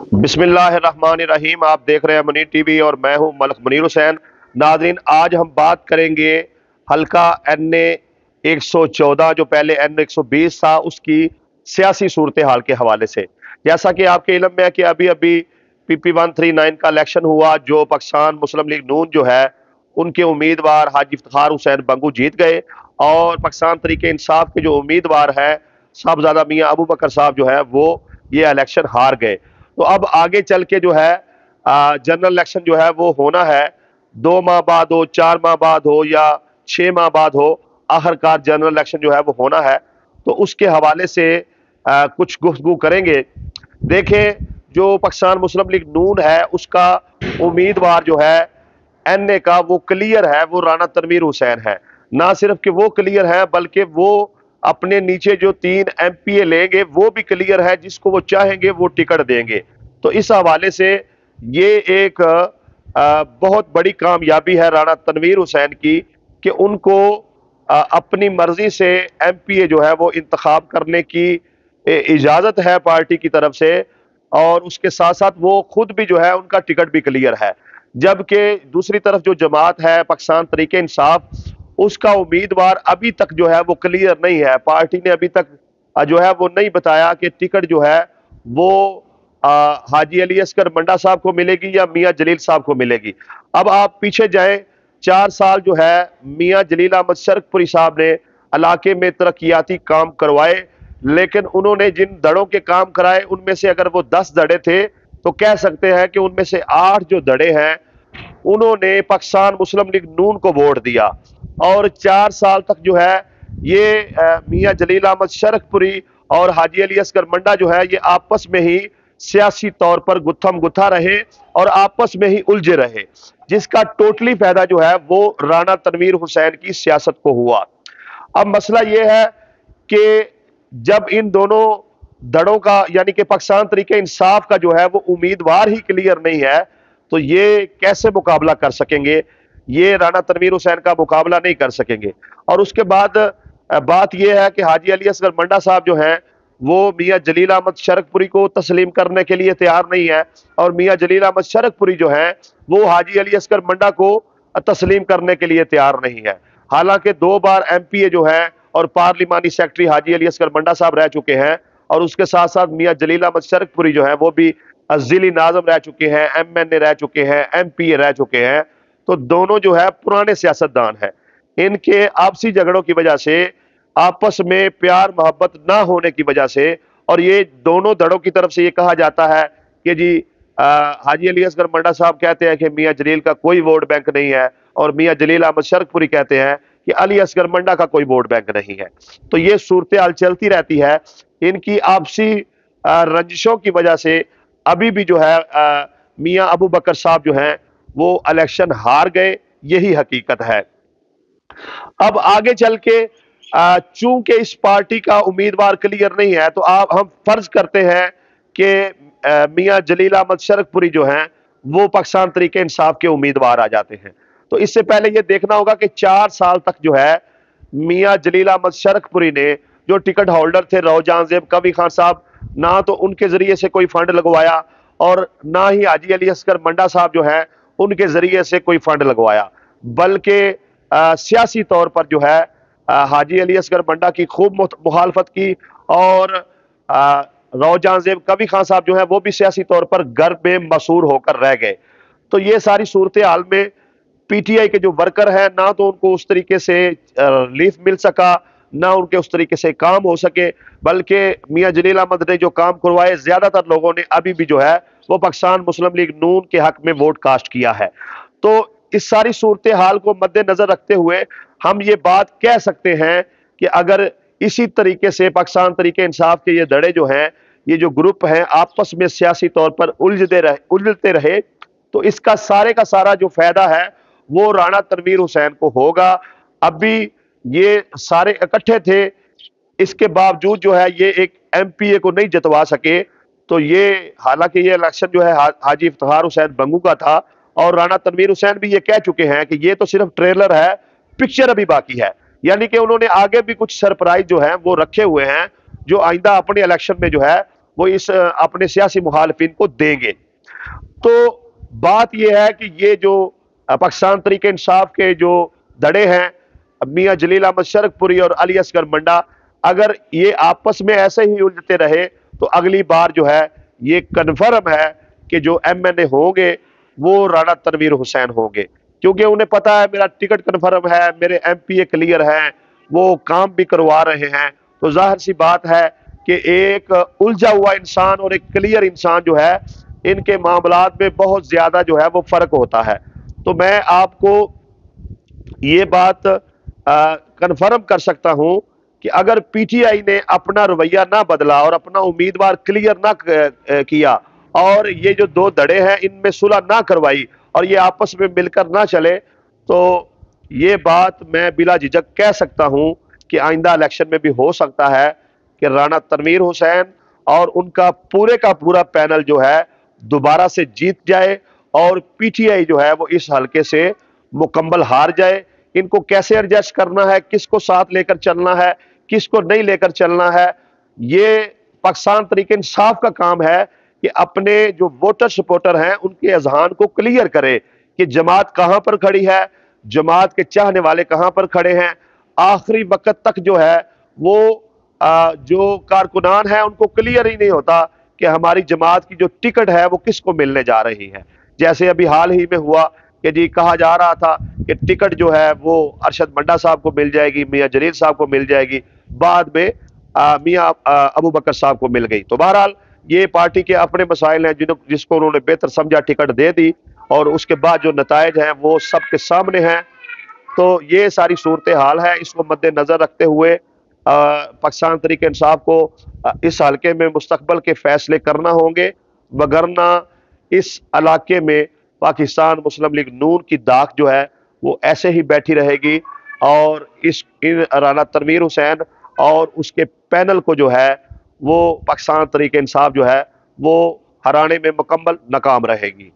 बिस्मिल्लाहिर्रहमानिर्रहीम। आप देख रहे हैं मुनीर टीवी और मैं हूं मलिक मुनीर हुसैन। नाज़रीन, आज हम बात करेंगे हल्का NA 114 जो पहले NA 120 था, उसकी सियासी सूरत हाल के हवाले से। जैसा कि आपके इल्म में है कि अभी अभी PP 139 का इलेक्शन हुआ, जो पाकिस्तान मुस्लिम लीग नून जो है उनके उम्मीदवार हाजी इफ्तिखार हुसैन बंगू जीत गए और पाकिस्तान तरीके इंसाफ के जो उम्मीदवार है साहबजादा मियाँ अबू बकर साहब जो है वो ये इलेक्शन हार गए। तो अब आगे चल के जो है जनरल इलेक्शन जो है वो होना है, 2 माह बाद हो, 4 माह बाद हो या 6 माह बाद हो, आखिरकार जनरल इलेक्शन जो है वो होना है। तो उसके हवाले से कुछ गुफ्तगू करेंगे। देखें, जो पाकिस्तान मुस्लिम लीग नून है उसका उम्मीदवार जो है NA का वो क्लियर है, वो राना तनवीर हुसैन है। ना सिर्फ कि वो क्लियर है बल्कि वो अपने नीचे जो 3 MPA लेंगे वो भी क्लियर है, जिसको वो चाहेंगे वो टिकट देंगे। तो इस हवाले से ये एक बहुत बड़ी कामयाबी है राना तनवीर हुसैन की कि उनको अपनी मर्जी से MPA जो है वो इंतखाब करने की इजाजत है पार्टी की तरफ से, और उसके साथ साथ वो खुद भी जो है उनका टिकट भी क्लियर है। जबकि दूसरी तरफ जो जमात है पाकिस्तान तरीके इंसाफ, उसका उम्मीदवार अभी तक जो है वो क्लियर नहीं है। पार्टी ने अभी तक जो है वो नहीं बताया कि टिकट जो है वो हाजी अली असगर मंडा साहब को मिलेगी या मियां जलील साहब को मिलेगी। अब आप पीछे जाएं, 4 साल जो है मियां जलील अहमद शरकपुरी साहब ने इलाके में तरक्याती काम करवाए, लेकिन उन्होंने जिन दड़ों के काम कराए उनमें से अगर वो 10 दड़े थे तो कह सकते हैं कि उनमें से 8 जो दड़े हैं उन्होंने पाकिस्तान मुस्लिम लीग नून को वोट दिया। और 4 साल तक जो है ये मियां जलील अहमद शरकपुरी और हाजी अली असगर मंडा जो है ये आपस में ही सियासी तौर पर गुत्थम गुत्था रहे और आपस में ही उलझे रहे, जिसका टोटली फायदा जो है वो राना तनवीर हुसैन की सियासत को हुआ। अब मसला यह है कि जब इन दोनों दड़ों का यानी कि पाकिस्तान तरीके इंसाफ का जो है वो उम्मीदवार ही क्लियर नहीं है, तो ये कैसे मुकाबला कर सकेंगे? ये राना तनवीर हुसैन का मुकाबला नहीं कर सकेंगे। और उसके बाद बात यह है कि हाजी अली असगर मंडा साहब जो हैं वो मियां जलील अहमद शरकपुरी को तस्लीम करने के लिए तैयार नहीं है, और मियां जलील अहमद शरकपुरी जो हैं वो हाजी अली असगर मंडा को तस्लीम करने के लिए तैयार नहीं है। हालांकि 2 बार MPA जो है और पार्लिमानी सेक्रेटरी हाजी अली असगर मंडा साहब रह चुके हैं, और उसके साथ साथ मियां जलील अहमद शरकपुरी जो है वो भी जिली नाज़म रह चुके हैं, MNA रह चुके हैं, MPA रह चुके हैं। तो दोनों जो है पुराने सियासतदान हैं। इनके आपसी झगड़ों की वजह से, आपस में प्यार मोहब्बत ना होने की वजह से, और ये दोनों दड़ों की तरफ से ये कहा जाता है कि जी हाजी अली असगर मंडा साहब कहते हैं कि मियां जलील का कोई वोट बैंक नहीं है, और मियां जलील अहमद शरकपुरी कहते हैं कि अली असगर मंडा का कोई वोट बैंक नहीं है। तो ये सूरत हाल चलती रहती है। इनकी आपसी रंजिशों की वजह से अभी भी जो है मियां अबू बकर साहब जो हैं वो इलेक्शन हार गए, यही हकीकत है। अब आगे चल के चूंकि इस पार्टी का उम्मीदवार क्लियर नहीं है, तो हम फर्ज करते हैं कि मियां जलील अहमद शरकपुरी जो हैं वो पाकिस्तान तरीके इंसाफ के उम्मीदवार आ जाते हैं। तो इससे पहले ये देखना होगा कि 4 साल तक जो है मियां जलील अहमद शरकपुरी ने, जो टिकट होल्डर थे रौजान ज़ेब कवी खान साहब, ना तो उनके जरिए से कोई फंड लगवाया और ना ही हाजी अली असगर मंडा साहब जो है उनके जरिए से कोई फंड लगवाया, बल्कि सियासी तौर पर जो है हाजी अली असगर मंडा की खूब मुखालफत की, और रौजान ज़ेब कवी खान साहब जो है वो भी सियासी तौर पर घर में मशहूर होकर रह गए। तो ये सारी सूरत हाल में PTI के जो वर्कर हैं, ना तो उनको उस तरीके से रिलीफ मिल सका, ना उनके उस तरीके से काम हो सके, बल्कि मियां जलील अहमद ने जो काम करवाए ज्यादातर लोगों ने अभी भी जो है वो पाकिस्तान मुस्लिम लीग नून के हक में वोट कास्ट किया है। तो इस सारी सूरत हाल को मद्देनजर रखते हुए हम ये बात कह सकते हैं कि अगर इसी तरीके से पाकिस्तान तरीके इंसाफ के ये दड़े जो हैं, ये जो ग्रुप हैं आपस में सियासी तौर पर उलझते रहे, तो इसका सारे का सारा जो फायदा है वो राना तनवीर हुसैन को होगा। अभी ये सारे इकट्ठे थे, इसके बावजूद जो है ये एक MPA को नहीं जितवा सके। तो ये, हालांकि ये इलेक्शन जो है हाजी इफ्तिखार हुसैन बंगू का था, और राना तनवीर हुसैन भी ये कह चुके हैं कि ये तो सिर्फ ट्रेलर है, पिक्चर अभी बाकी है। यानी कि उन्होंने आगे भी कुछ सरप्राइज जो है वो रखे हुए हैं, जो आइंदा अपने इलेक्शन में जो है वो इस अपने सियासी मुखालिफिन को देंगे। तो बात यह है कि ये जो पाकिस्तान तहरीक इंसाफ के जो धड़े हैं, मियां जलील अहमद शरकपुरी और अली असगर मंडा, अगर ये आपस में ऐसे ही उलझते रहे तो अगली बार जो है ये कन्फर्म है कि जो एमएनए होंगे वो राणा तनवीर हुसैन होंगे, क्योंकि उन्हें पता है मेरा टिकट कन्फर्म है, मेरे एमपीए क्लियर हैं, वो काम भी करवा रहे हैं। तो जाहिर सी बात है कि एक उलझा हुआ इंसान और एक क्लियर इंसान जो है, इनके मामलात में बहुत ज्यादा जो है वो फर्क होता है। तो मैं आपको ये बात कन्फर्म कर सकता हूं कि अगर पीटीआई ने अपना रवैया ना बदला और अपना उम्मीदवार क्लियर ना किया और ये जो दो धड़े हैं इनमें सुलह ना करवाई और ये आपस में मिलकर ना चले, तो ये बात मैं बिला झिझक कह सकता हूं कि आइंदा इलेक्शन में भी हो सकता है कि राणा तनवीर हुसैन और उनका पूरे का पूरा पैनल जो है दोबारा से जीत जाए और पीटीआई जो है वो इस हलके से मुकम्मल हार जाए। इनको कैसे एडजस्ट करना है, किसको साथ लेकर चलना है, किसको नहीं लेकर चलना है, ये पाकिस्तान तहरीक इंसाफ का काम है कि अपने जो वोटर सपोर्टर हैं उनके अजहान को क्लियर करे कि जमात कहां पर खड़ी है, जमात के चाहने वाले कहां पर खड़े हैं। आखिरी वक्त तक जो है वो जो कारकुनान है उनको क्लियर ही नहीं होता कि हमारी जमात की जो टिकट है वो किसको मिलने जा रही है। जैसे अभी हाल ही में हुआ कि जी कहा जा रहा था कि टिकट जो है वो अरशद मंडा साहब को मिल जाएगी, मियां जलील साहब को मिल जाएगी, बाद में मियां अबू बकर साहब को मिल गई। तो बहरहाल ये पार्टी के अपने मसाइल हैं जिसको उन्होंने बेहतर समझा, टिकट दे दी और उसके बाद जो नतायज हैं वो सबके सामने हैं। तो ये सारी सूरत हाल है, इसको मद्देनजर रखते हुए पाकिस्तान तहरीक इंसाफ को इस हल्के में मुस्तकबल के फैसले करना होंगे, वगरना इस इलाके में पाकिस्तान मुस्लिम लीग नून की दाग जो है वो ऐसे ही बैठी रहेगी और इन राणा तनवीर हुसैन और उसके पैनल को जो है वो पाकिस्तान तहरीक इंसाफ जो है वो हराने में मुकम्मल नाकाम रहेगी।